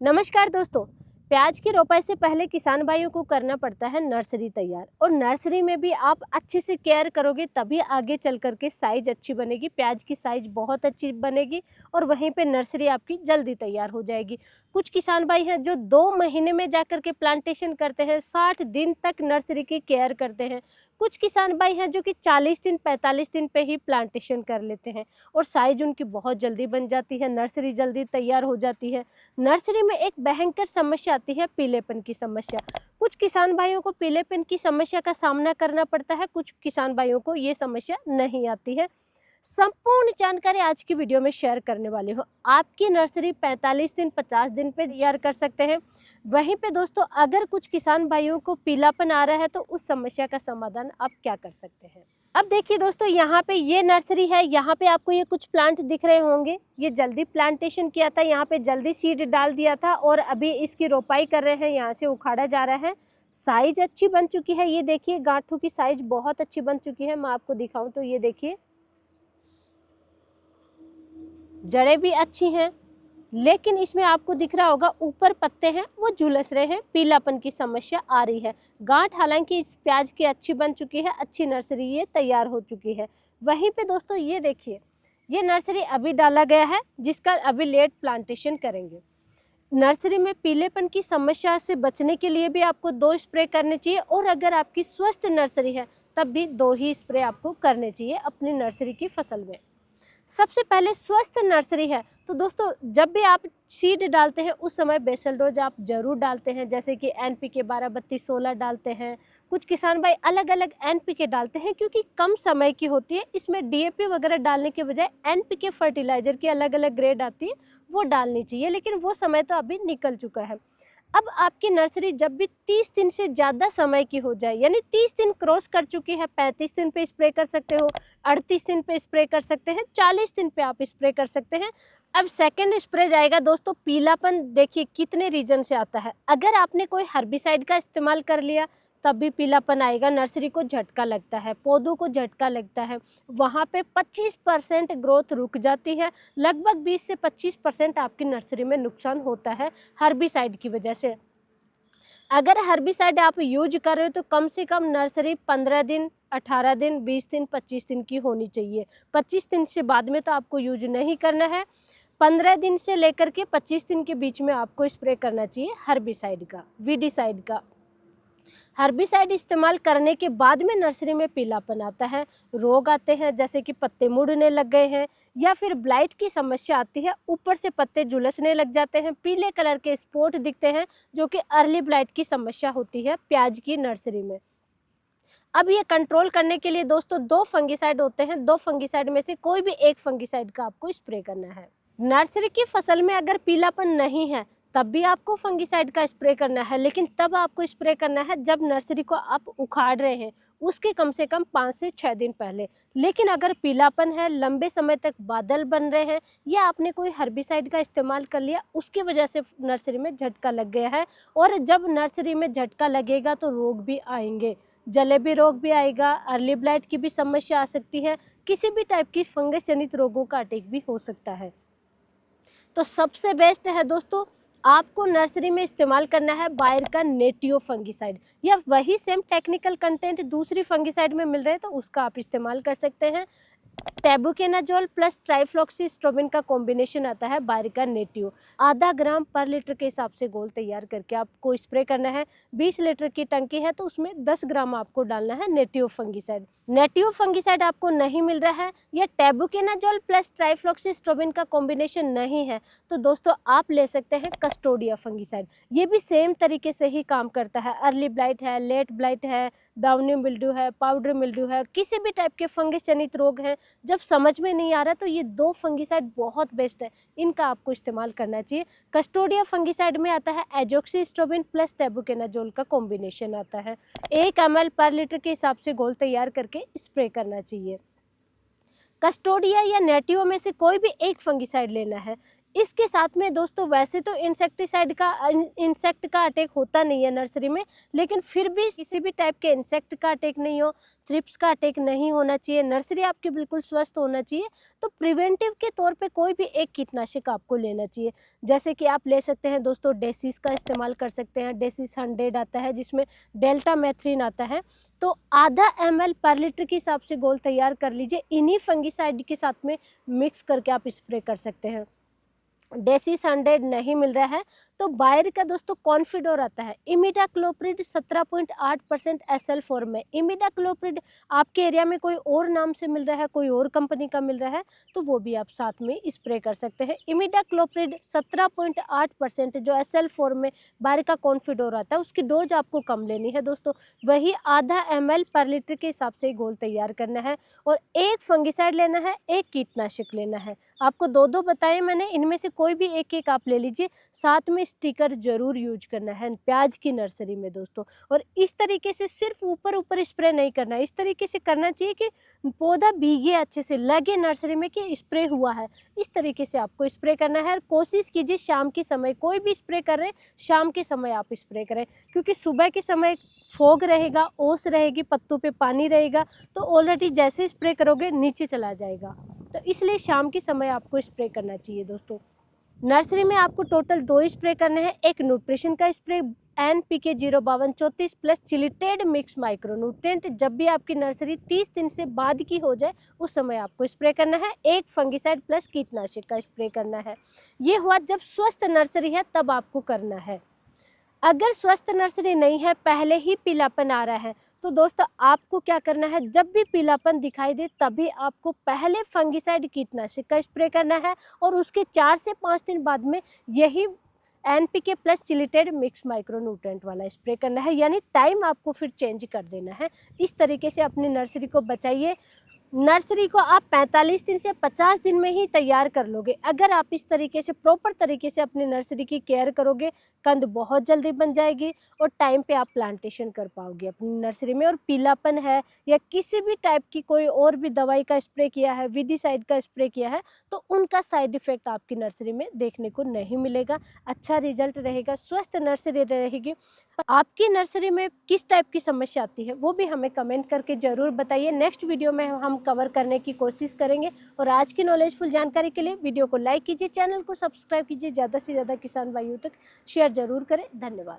नमस्कार दोस्तों। प्याज की रोपाई से पहले किसान भाइयों को करना पड़ता है नर्सरी तैयार, और नर्सरी में भी आप अच्छे से केयर करोगे तभी आगे चल करके साइज अच्छी बनेगी। प्याज की साइज बहुत अच्छी बनेगी और वहीं पे नर्सरी आपकी जल्दी तैयार हो जाएगी। कुछ किसान भाई हैं जो 2 महीने में जाकर के प्लांटेशन करते हैं, 60 दिन तक नर्सरी की केयर करते हैं। कुछ किसान भाई हैं जो कि 40 दिन 45 दिन पे ही प्लांटेशन कर लेते हैं और साइज उनकी बहुत जल्दी बन जाती है, नर्सरी जल्दी तैयार हो जाती है। नर्सरी में एक भयंकर समस्या आती है, पीलेपन की समस्या। कुछ किसान भाइयों को पीलेपन की समस्या का सामना करना पड़ता है, कुछ किसान भाइयों को ये समस्या नहीं आती है। संपूर्ण जानकारी आज की वीडियो में शेयर करने वाली हूँ। आपकी नर्सरी 45 दिन 50 दिन पे तैयार कर सकते हैं। वहीं पे दोस्तों, अगर कुछ किसान भाइयों को पीलापन आ रहा है तो उस समस्या का समाधान आप क्या कर सकते हैं। अब देखिए दोस्तों, यहाँ पे ये नर्सरी है। यहाँ पे आपको ये कुछ प्लांट दिख रहे होंगे। ये जल्दी प्लांटेशन किया था, यहाँ पे जल्दी सीड डाल दिया था और अभी इसकी रोपाई कर रहे हैं, यहाँ से उखाड़ा जा रहा है। साइज अच्छी बन चुकी है। ये देखिए, गांठों की साइज बहुत अच्छी बन चुकी है। मैं आपको दिखाऊं तो ये देखिए, जड़ें भी अच्छी हैं, लेकिन इसमें आपको दिख रहा होगा ऊपर पत्ते हैं वो झुलस रहे हैं, पीलापन की समस्या आ रही है। गांठ हालांकि इस प्याज की अच्छी बन चुकी है, अच्छी नर्सरी ये तैयार हो चुकी है। वहीं पे दोस्तों ये देखिए, ये नर्सरी अभी डाला गया है, जिसका अभी लेट प्लांटेशन करेंगे। नर्सरी में पीलेपन की समस्या से बचने के लिए भी आपको 2 स्प्रे करने चाहिए, और अगर आपकी स्वस्थ नर्सरी है तब भी 2 ही स्प्रे आपको करने चाहिए अपनी नर्सरी की फसल में। सबसे पहले स्वस्थ नर्सरी है तो दोस्तों, जब भी आप सीड डालते हैं उस समय बेसल डोज आप जरूर डालते हैं, जैसे कि NPK 12-32-16 डालते हैं। कुछ किसान भाई अलग अलग NPK डालते हैं क्योंकि कम समय की होती है। इसमें DAP वगैरह डालने के बजाय NPK फर्टिलाइजर की अलग अलग ग्रेड आती है, वो डालनी चाहिए, लेकिन वो समय तो अभी निकल चुका है। अब आपकी नर्सरी जब भी 30 दिन से ज़्यादा समय की हो जाए, यानी 30 दिन क्रॉस कर चुकी है, 35 दिन पे स्प्रे कर सकते हो, 38 दिन पे स्प्रे कर सकते हैं, 40 दिन पे आप स्प्रे कर सकते हैं। अब सेकंड स्प्रे जाएगा दोस्तों, पीलापन देखिए कितने रीजन से आता है। अगर आपने कोई हर्बिसाइड का इस्तेमाल कर लिया तब भी पीलापन आएगा, नर्सरी को झटका लगता है, पौधों को झटका लगता है, वहाँ पे 25% ग्रोथ रुक जाती है। लगभग 20 से 25% आपकी नर्सरी में नुकसान होता है हर्बिसाइड की वजह से। अगर हर्बिसाइड आप यूज कर रहे हो तो कम से कम नर्सरी 15 दिन 18 दिन 20 दिन 25 दिन की होनी चाहिए। 25 दिन से बाद में तो आपको यूज नहीं करना है। 15 दिन से लेकर के 25 दिन के बीच में आपको स्प्रे करना चाहिए हर्बिसाइड का, वीडीसाइड का। हर्बिसाइड इस्तेमाल करने के बाद में नर्सरी में पीलापन आता है, रोग आते हैं, जैसे कि पत्ते मुड़ने लग गए हैं, या फिर ब्लाइट की समस्या आती है, ऊपर से पत्ते झुलसने लग जाते हैं, पीले कलर के स्पॉट दिखते हैं, जो कि अर्ली ब्लाइट की समस्या होती है प्याज की नर्सरी में। अब ये कंट्रोल करने के लिए दोस्तों 2 फंगिसाइड होते हैं। 2 फंगिसाइड में से कोई भी एक फंगिसाइड का आपको स्प्रे करना है। नर्सरी की फसल में अगर पीलापन नहीं है तब भी आपको फंगिसाइड का स्प्रे करना है, लेकिन तब आपको स्प्रे करना है जब नर्सरी को आप उखाड़ रहे हैं, उसके कम से कम 5 से 6 दिन पहले। लेकिन अगर पीलापन है, लंबे समय तक बादल बन रहे हैं, या आपने कोई हर्बिसाइड का इस्तेमाल कर लिया, उसकी वजह से नर्सरी में झटका लग गया है, और जब नर्सरी में झटका लगेगा तो रोग भी आएंगे, जलेबी रोग भी आएगा, अर्ली ब्लाइट की भी समस्या आ सकती है, किसी भी टाइप की फंगस जनित रोगों का अटैक भी हो सकता है। तो सबसे बेस्ट है दोस्तों, आपको नर्सरी में इस्तेमाल करना है बायर का नेटिव फंगिसाइड, या वही सेम टेक्निकल कंटेंट दूसरी फंगिसाइड में मिल रहे हैं तो उसका आप इस्तेमाल कर सकते हैं। टेबुकेनाजोल प्लस ट्राइफ्लॉक्सीस्ट्रोबिन का कॉम्बिनेशन आता है बायर का नेटिव। आधा ग्राम पर लीटर के हिसाब से घोल तैयार करके आपको स्प्रे करना है। 20 लीटर की टंकी है तो उसमें 10 ग्राम आपको डालना है नेटिव फंगिसाइड। नेटिव फंगिसाइड आपको नहीं मिल रहा है, या टेबुकेनाजोल प्लस ट्राइफ्लॉक्सीस्ट्रोबिन का कॉम्बिनेशन नहीं है, तो दोस्तों आप ले सकते हैं कस्टोडिया फंगिसाइड। ये भी सेम तरीके से ही काम करता है। अर्ली ब्लाइट है, लेट ब्लाइट है, डाउनी मिल्ड्यू है, पाउडर मिल्ड्यू है, किसी भी टाइप के फंगस जनित रोग हैं, जब समझ में नहीं आ रहा तो ये 2 फंगिसाइड बहुत बेस्ट है, इनका आपको इस्तेमाल करना चाहिए। कस्टोडिया फंगिसाइड में आता है एजोक्सिस्ट्रोबिन प्लस टेबुकेनाजोल का कॉम्बिनेशन आता है। 1 ml पर लीटर के हिसाब से घोल तैयार करके स्प्रे करना चाहिए। कस्टोडिया या नेटिव में से कोई भी एक फंगिसाइड लेना है। इसके साथ में दोस्तों वैसे तो इंसेक्ट का अटैक होता नहीं है नर्सरी में, लेकिन फिर भी किसी भी टाइप के इंसेक्ट का अटैक नहीं हो, थ्रिप्स का अटैक नहीं होना चाहिए, नर्सरी आपकी बिल्कुल स्वस्थ होना चाहिए। तो प्रिवेंटिव के तौर पे कोई भी एक कीटनाशक आपको लेना चाहिए। जैसे कि आप ले सकते हैं दोस्तों, डेसिस का इस्तेमाल कर सकते हैं। डेसिस 100 आता है जिसमें डेल्टा मैथ्रीन आता है। तो आधा ml पर लीटर के हिसाब से घोल तैयार कर लीजिए, इन्हीं फंगिसाइड के साथ में मिक्स करके आप स्प्रे कर सकते हैं। डेसिस 100 नहीं मिल रहा है तो बायर का दोस्तों कॉन्फिडोर आता है। इमिडाक्लोप्रिड 17.8% SL फॉर्म में। इमिडाक्लोप्रिड आपके एरिया में कोई और नाम से मिल रहा है, कोई और कंपनी का मिल रहा है, तो वो भी आप साथ में स्प्रे कर सकते हैं। इमिडाक्लोप्रिड 17.8% जो SL फॉर्म में बायर का कॉन्फिडोर आता है, उसकी डोज आपको कम लेनी है दोस्तों। वही आधा ml पर लीटर के हिसाब से घोल तैयार करना है और एक फंगिसाइड लेना है, एक कीटनाशक लेना है। आपको दो बताए मैंने, इनमें से कोई भी एक आप ले लीजिए। साथ में स्टिकर जरूर यूज करना है प्याज की नर्सरी में दोस्तों। और इस तरीके से सिर्फ ऊपर स्प्रे नहीं करना है, इस तरीके से करना चाहिए कि पौधा भीगे, अच्छे से लगे नर्सरी में कि स्प्रे हुआ है। इस तरीके से आपको स्प्रे करना है। और कोशिश कीजिए शाम के समय, कोई भी स्प्रे कर रहे हैं शाम के समय आप स्प्रे करें, क्योंकि सुबह के समय फोग रहेगा, ओस रहेगी, पत्तों पे पानी रहेगा, तो ऑलरेडी जैसे स्प्रे करोगे नीचे चला जाएगा। तो इसलिए शाम के समय आपको स्प्रे करना चाहिए दोस्तों। नर्सरी में आपको टोटल 2 स्प्रे करने हैं। एक न्यूट्रिशन का spray NPK 05234 plus chelated mix micro nutrient, जब भी आपकी नर्सरी 30 दिन से बाद की हो जाए उस समय आपको स्प्रे करना है। एक फंगिसाइड प्लस कीटनाशक का स्प्रे करना है। ये हुआ जब स्वस्थ नर्सरी है तब आपको करना है। अगर स्वस्थ नर्सरी नहीं है, पहले ही पीलापन आ रहा है, तो दोस्तों आपको क्या करना है, जब भी पीलापन दिखाई दे तभी आपको पहले फंगिसाइड कीटनाशक का स्प्रे करना है और उसके 4 से 5 दिन बाद में यही NPK plus chelated mix micro nutrient वाला स्प्रे करना है। यानी टाइम आपको फिर चेंज कर देना है। इस तरीके से अपनी नर्सरी को बचाइए। नर्सरी को आप 45 दिन से 50 दिन में ही तैयार कर लोगे। अगर आप इस तरीके से प्रॉपर तरीके से अपनी नर्सरी की केयर करोगे, कंद बहुत जल्दी बन जाएगी और टाइम पे आप प्लांटेशन कर पाओगे अपनी नर्सरी में। और पीलापन है या किसी भी टाइप की कोई और भी दवाई का स्प्रे किया है, विडिसाइड का स्प्रे किया है, तो उनका साइड इफेक्ट आपकी नर्सरी में देखने को नहीं मिलेगा। अच्छा रिजल्ट रहेगा, स्वस्थ नर्सरी रहेगी। आपकी नर्सरी में किस टाइप की समस्या आती है वो भी हमें कमेंट करके ज़रूर बताइए। नेक्स्ट वीडियो में हम कवर करने की कोशिश करेंगे। और आज की नॉलेजफुल जानकारी के लिए वीडियो को लाइक कीजिए, चैनल को सब्सक्राइब कीजिए, ज़्यादा से ज़्यादा किसान भाइयों तक शेयर ज़रूर करें। धन्यवाद।